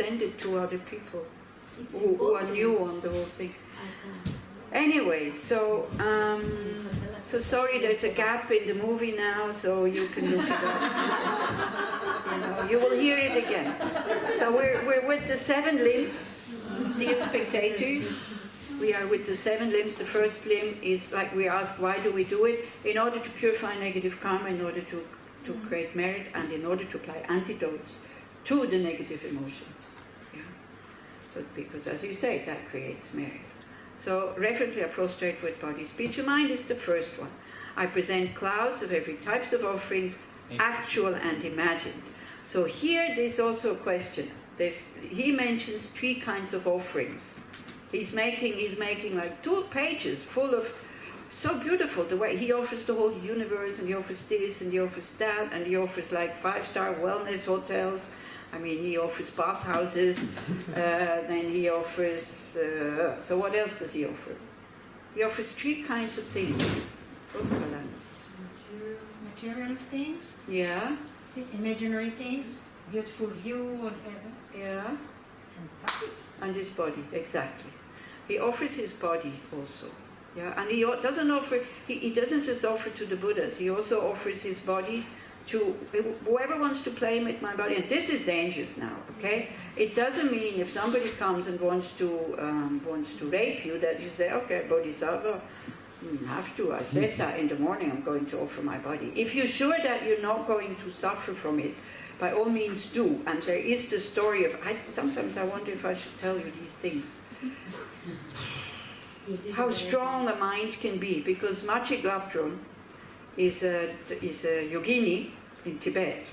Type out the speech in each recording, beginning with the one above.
send it to other people who are new on the whole thing. Anyway, so sorry, there's a gap in the movie now, so you can look it up. You will hear it again. So we're with the 7 limbs, dear spectators. We are with the 7 limbs. The first limb is, like we ask, why do we do it? In order to purify negative karma, in order to create merit, and in order to apply antidotes to the negative emotions. Yeah? So, because as you say, that creates merit. So, reverently I prostrate with body, speech, and mind is the first one. I present clouds of every types of offerings, actual and imagined. So here there's also a question. He mentions 3 kinds of offerings. He's making like 2 pages full of, so beautiful the way he offers the whole universe, and he offers this, and he offers that, and he offers like 5-star wellness hotels. I mean, he offers bathhouses, then he offers, so what else does he offer? He offers 3 kinds of things. Material things? Yeah. Imaginary things? Beautiful view, whatever. Yeah. And body. And his body, exactly. He offers his body also. Yeah, and he doesn't offer, he doesn't just offer to the Buddhas, he also offers his body to whoever wants to play with my body. And this is dangerous now, okay? It doesn't mean if somebody comes and wants to rape you that you say, okay, Bodhisattva, have to. I said that in the morning, I'm going to offer my body. If you're sure that you're not going to suffer from it, by all means do. And there is the story of, sometimes I wonder if I should tell you these things. How strong a mind can be, because Machi Glapdron is a yogini in Tibet,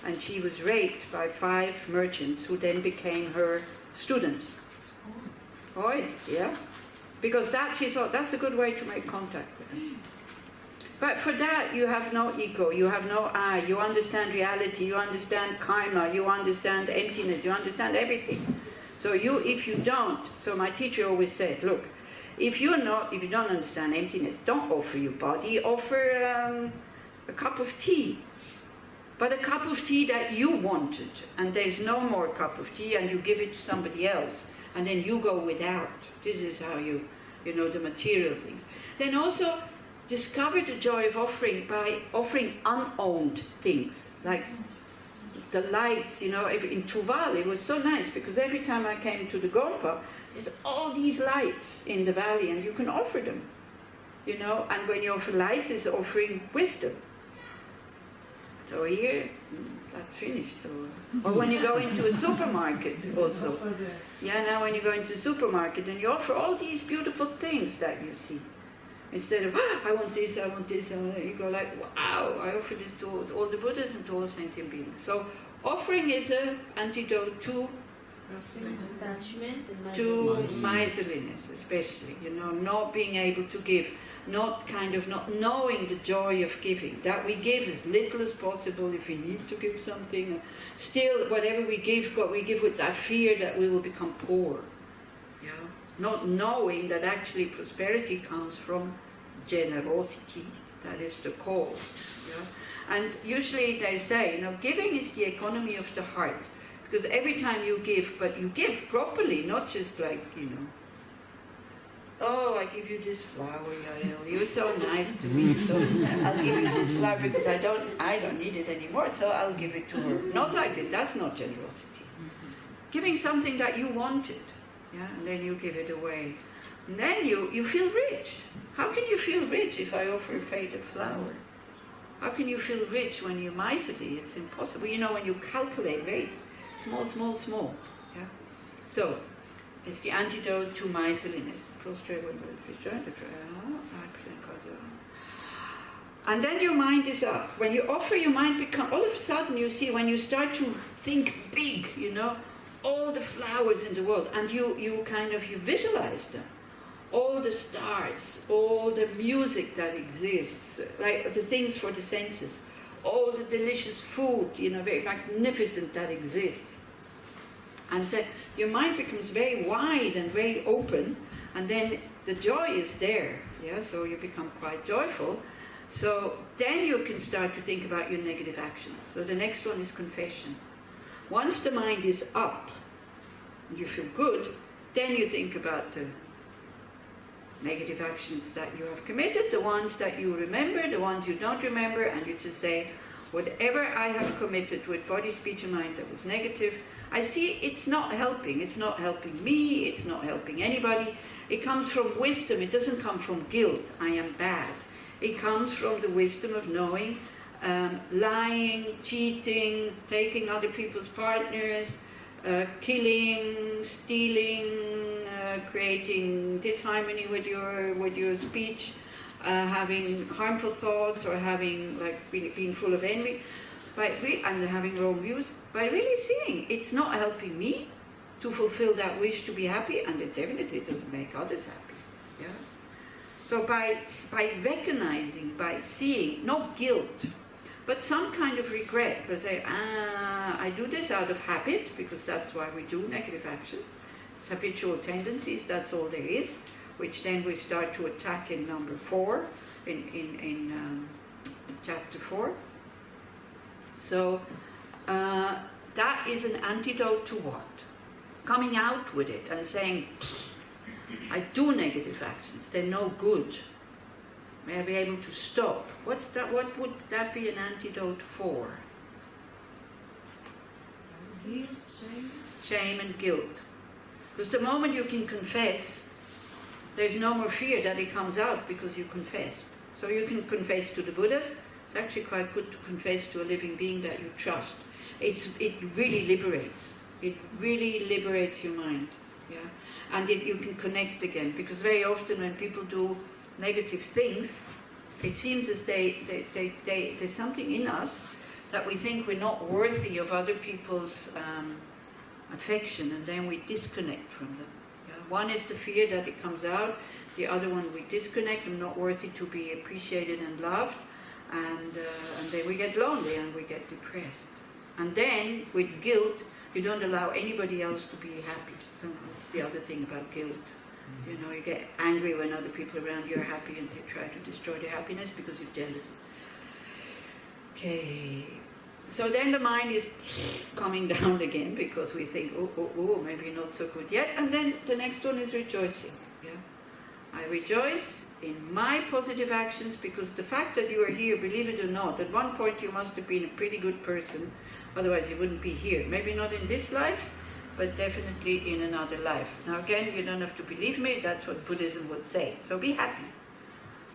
and she was raped by 5 merchants who then became her students. Oh, yeah. Because she thought that's a good way to make contact with them. But for that, you have no ego, you have no I, you understand reality, you understand karma, you understand emptiness, you understand everything. So if you don't, so my teacher always said, look, if you don't understand emptiness, don't offer your body, offer a cup of tea. But a cup of tea that you wanted, and there's no more cup of tea, and you give it to somebody else, and then you go without. This is how you know, the material things. Then also discover the joy of offering by offering unowned things, like the lights, in Tuval, it was so nice, because every time I came to the Gorpa, there's all these lights in the valley, and you can offer them, and when you offer lights, it's offering wisdom. So here, that's finished. So, or when you go into a supermarket also. Yeah, now when you go into a supermarket, and you offer all these beautiful things that you see. Instead of, I want this, you go like, wow, I offer this to all the Buddhas and to all sentient beings. So offering is an antidote to attachment and miserliness, especially, not being able to give, not knowing the joy of giving, that we give as little as possible if we need to give something. Still, whatever we give with that fear that we will become poor. Yeah? Not knowing that actually prosperity comes from generosity. That is the cause. Yeah? And usually they say, giving is the economy of the heart. Because every time you give, but you give properly, not just like, oh, I give you this flower, Yael, you're so nice to me, so I'll give you this flower because I don't need it anymore, so I'll give it to her. Not like this, that's not generosity. Giving something that you wanted, yeah, and then you give it away. And then you feel rich. How can you feel rich if I offer a faded flower? How can you feel rich when you're miserly? It's impossible. When you calculate very small, yeah? So, it's the antidote to miserliness. And then your mind is up. When you offer, your mind all of a sudden you see, when you start to think big, all the flowers in the world, and you visualize them. All the stars, all the music that exists, like the things for the senses, all the delicious food, very magnificent that exists. And so your mind becomes very wide and very open, and then the joy is there, yeah, so you become quite joyful. So then you can start to think about your negative actions. So the next one is confession. Once the mind is up, and you feel good, then you think about the negative actions that you have committed, the ones that you remember, the ones you don't remember, and you just say, whatever I have committed with body, speech, and mind that was negative, I see it's not helping. It's not helping me, it's not helping anybody. It comes from wisdom, it doesn't come from guilt, I am bad. It comes from the wisdom of knowing lying, cheating, taking other people's partners, killing, stealing, creating disharmony with your speech, having harmful thoughts, or having being full of envy, and having wrong views. By really seeing it's not helping me to fulfill that wish to be happy, and it definitely doesn't make others happy. Yeah. So by recognizing, by seeing, not guilt, but some kind of regret, because I do this out of habit, because that's why we do negative action. It's habitual tendencies, that's all there is, which then we start to attack in number 4, in chapter 4. So that is an antidote to what? Coming out with it and saying, I do negative actions, they're no good. May I be able to stop? What's that? What would that be an antidote for? Guilt, shame. Shame and guilt. Because the moment you can confess, there's no more fear that it comes out because you confessed. So you can confess to the Buddhas. It's actually quite good to confess to a living being that you trust. It really liberates. It really liberates your mind. Yeah, and you can connect again, because very often when people do negative things, it seems as there's something in us that we think we're not worthy of other people's affection, and then we disconnect from them. Yeah? One is the fear that it comes out, the other one we disconnect. I'm not worthy to be appreciated and loved, and then we get lonely and we get depressed. And then with guilt, you don't allow anybody else to be happy. That's the other thing about guilt. You know, you get angry when other people around you are happy and they try to destroy their happiness because you're jealous. Okay. So then the mind is coming down again because we think, oh, maybe not so good yet. And then the next one is rejoicing. Yeah? I rejoice in my positive actions, because the fact that you are here, believe it or not, at one point you must have been a pretty good person, otherwise you wouldn't be here. Maybe not in this life, but definitely in another life. Now again, you don't have to believe me, that's what Buddhism would say. So be happy.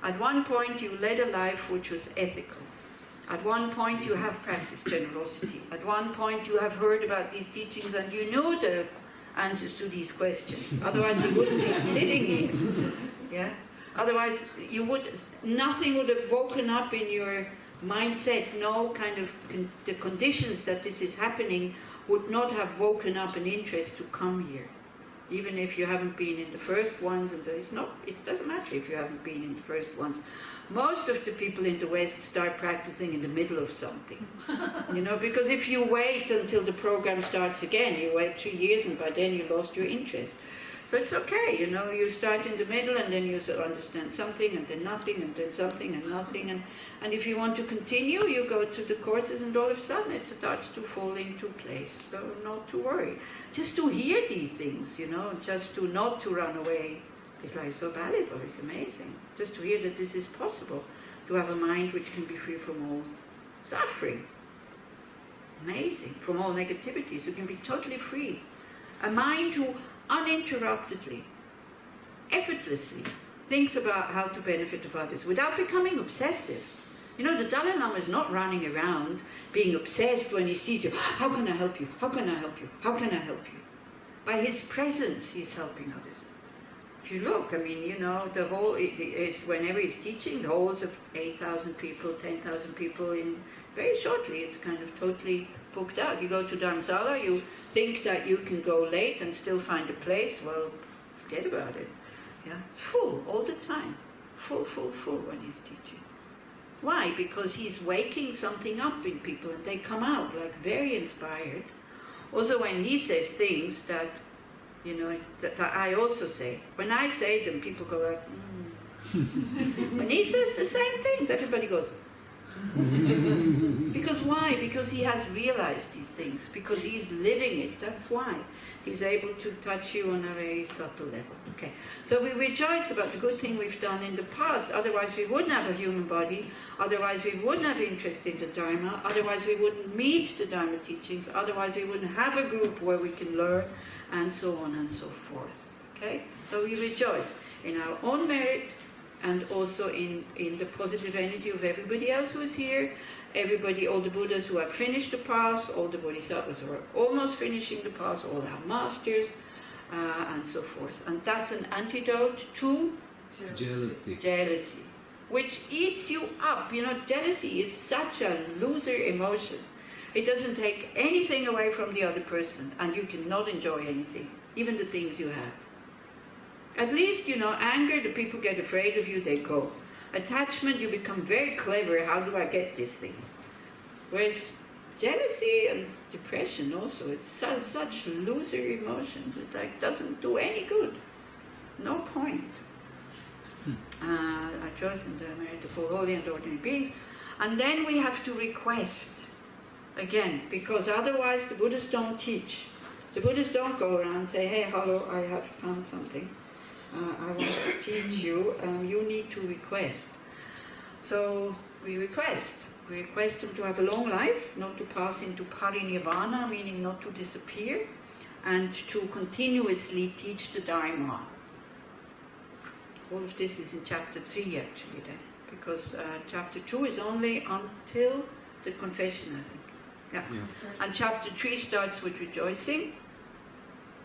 At one point you led a life which was ethical. At one point you have practiced generosity. At one point you have heard about these teachings and you knew the answers to these questions. Otherwise you wouldn't be sitting here. Yeah? Otherwise nothing would have woken up in your mindset, no kind of the conditions that this is happening would not have woken up an interest to come here. Even if you haven't been in the first ones, and it doesn't matter if you haven't been in the first ones. Most of the people in the West start practicing in the middle of something. You know, because if you wait until the program starts again, you wait 3 years and by then you lost your interest. So it's okay, you know, you start in the middle and then you understand something and then nothing and then something and nothing. And if you want to continue, you go to the courses and all of a sudden it starts to fall into place. So not to worry. Just to hear these things, you know, just to not to run away is like so valuable, it's amazing. Just to hear that this is possible, to have a mind which can be free from all suffering. Amazing. From all negativities, you can be totally free. A mind who uninterruptedly, effortlessly thinks about how to benefit of others without becoming obsessive. You know, the Dalai Lama is not running around being obsessed when he sees you. How can I help you? How can I help you? How can I help you? By his presence, he's helping others. If you look, I mean, you know, the whole is whenever he's teaching, the halls of 8,000 people, 10,000 people, in very shortly, it's kind of totally booked out. You go to Dharamsala, you think that you can go late and still find a place. Well, forget about it. Yeah, it's full all the time. Full when he's teaching. Why? Because he's waking something up in people and they come out like very inspired. Also when he says things that, you know, that I also say. When I say them, people go like, When he says the same things, everybody goes, Because why? Because he has realized these things, because he's living it. That's why he's able to touch you on a very subtle level. Okay, so we rejoice about the good thing we've done in the past. Otherwise we wouldn't have a human body, otherwise we wouldn't have interest in the Dharma, otherwise we wouldn't meet the Dharma teachings, otherwise we wouldn't have a group where we can learn, and so on and so forth. Okay, so we rejoice in our own merit, and also in the positive energy of everybody else who is here, everybody, all the Buddhas who have finished the path, all the Bodhisattvas who are almost finishing the path, all our masters, and so forth. And that's an antidote to jealousy, which eats you up. You know, jealousy is such a loser emotion. It doesn't take anything away from the other person, and you cannot enjoy anything, even the things you have. At least, you know, anger, the people get afraid of you, they go. Attachment, you become very clever, how do I get this thing? Whereas jealousy and depression also, it's such loser emotions. It like doesn't do any good. No point. I trust in the merit of all holy and ordinary beings. And then we have to request, again, because otherwise the Buddhists don't teach. The Buddhists don't go around and say, hey, hello, I have found something. I want to teach you, you need to request. So we request them to have a long life, not to pass into parinirvana, meaning not to disappear, and to continuously teach the Dharma. All of this is in chapter 3 actually then, because chapter 2 is only until the confession, I think. Yeah. And chapter 3 starts with rejoicing,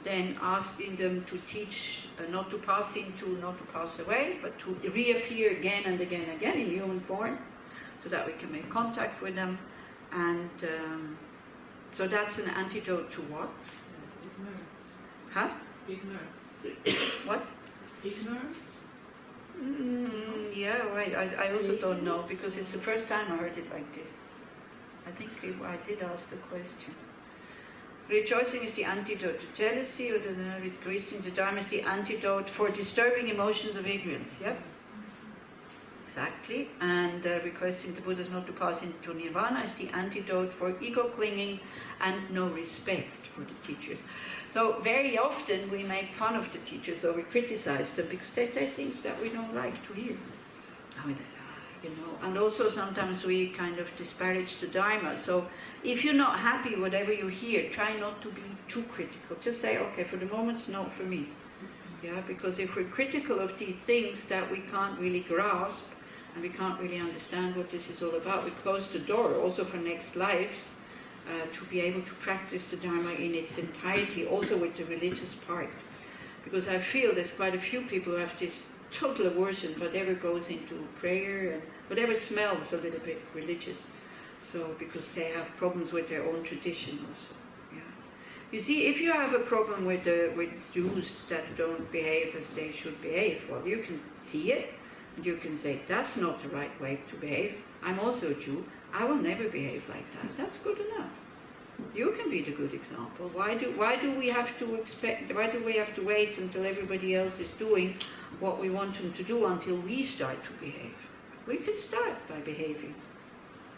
then asking them to teach, not to pass into, not to pass away, but to reappear again and again and again in human form, so that we can make contact with them. And so that's an antidote to what? Ignorance. Huh? Ignorance. What? Ignorance? Yeah, right. I also don't know, because it's the first time I heard it like this. I think I did ask the question. Rejoicing is the antidote to jealousy, or rejoicing the Dharma is the antidote for disturbing emotions of ignorance. Yep. Exactly. And requesting the Buddhas not to pass into nirvana is the antidote for ego clinging and no respect for the teachers. So very often we make fun of the teachers, or we criticize them because they say things that we don't like to hear. You know, and also sometimes we kind of disparage the Dharma. So if you're not happy whatever you hear, try not to be too critical. Just say, okay, for the moment it's not for me. Yeah, because if we're critical of these things that we can't really grasp, and we can't really understand what this is all about, we close the door also for next lives, to be able to practice the Dharma in its entirety, also with the religious part. Because I feel there's quite a few people who have this total aversion whatever goes into prayer and whatever smells a little bit religious. So because they have problems with their own tradition also. Yeah. You see, if you have a problem with Jews that don't behave as they should behave, well, you can see it and you can say that's not the right way to behave. I'm also a Jew. I will never behave like that. That's good enough. You can be the good example. Why do we have to expect? Why do we have to wait until everybody else is doing what we want them to do until we start to behave? We can start by behaving.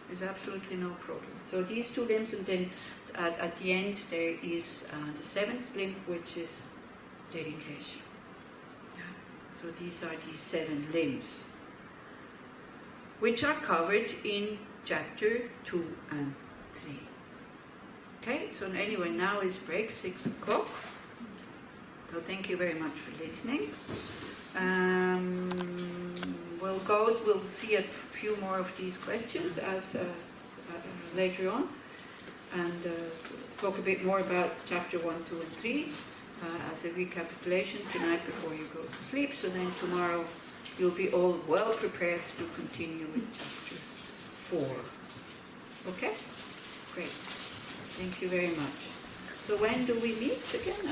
There's absolutely no problem. So these two limbs, and then at the end there is the seventh limb, which is dedication. Yeah. So these are these 7 limbs, which are covered in chapter 2 and 3. Okay, so anyway, now is break, 6 o'clock. So thank you very much for listening. We'll see a few more of these questions as later on, and talk a bit more about chapter 1, 2 and 3 as a recapitulation tonight before you go to sleep. So then tomorrow you'll be all well prepared to continue with chapter 4. Okay? Great. Thank you very much. So when do we meet again?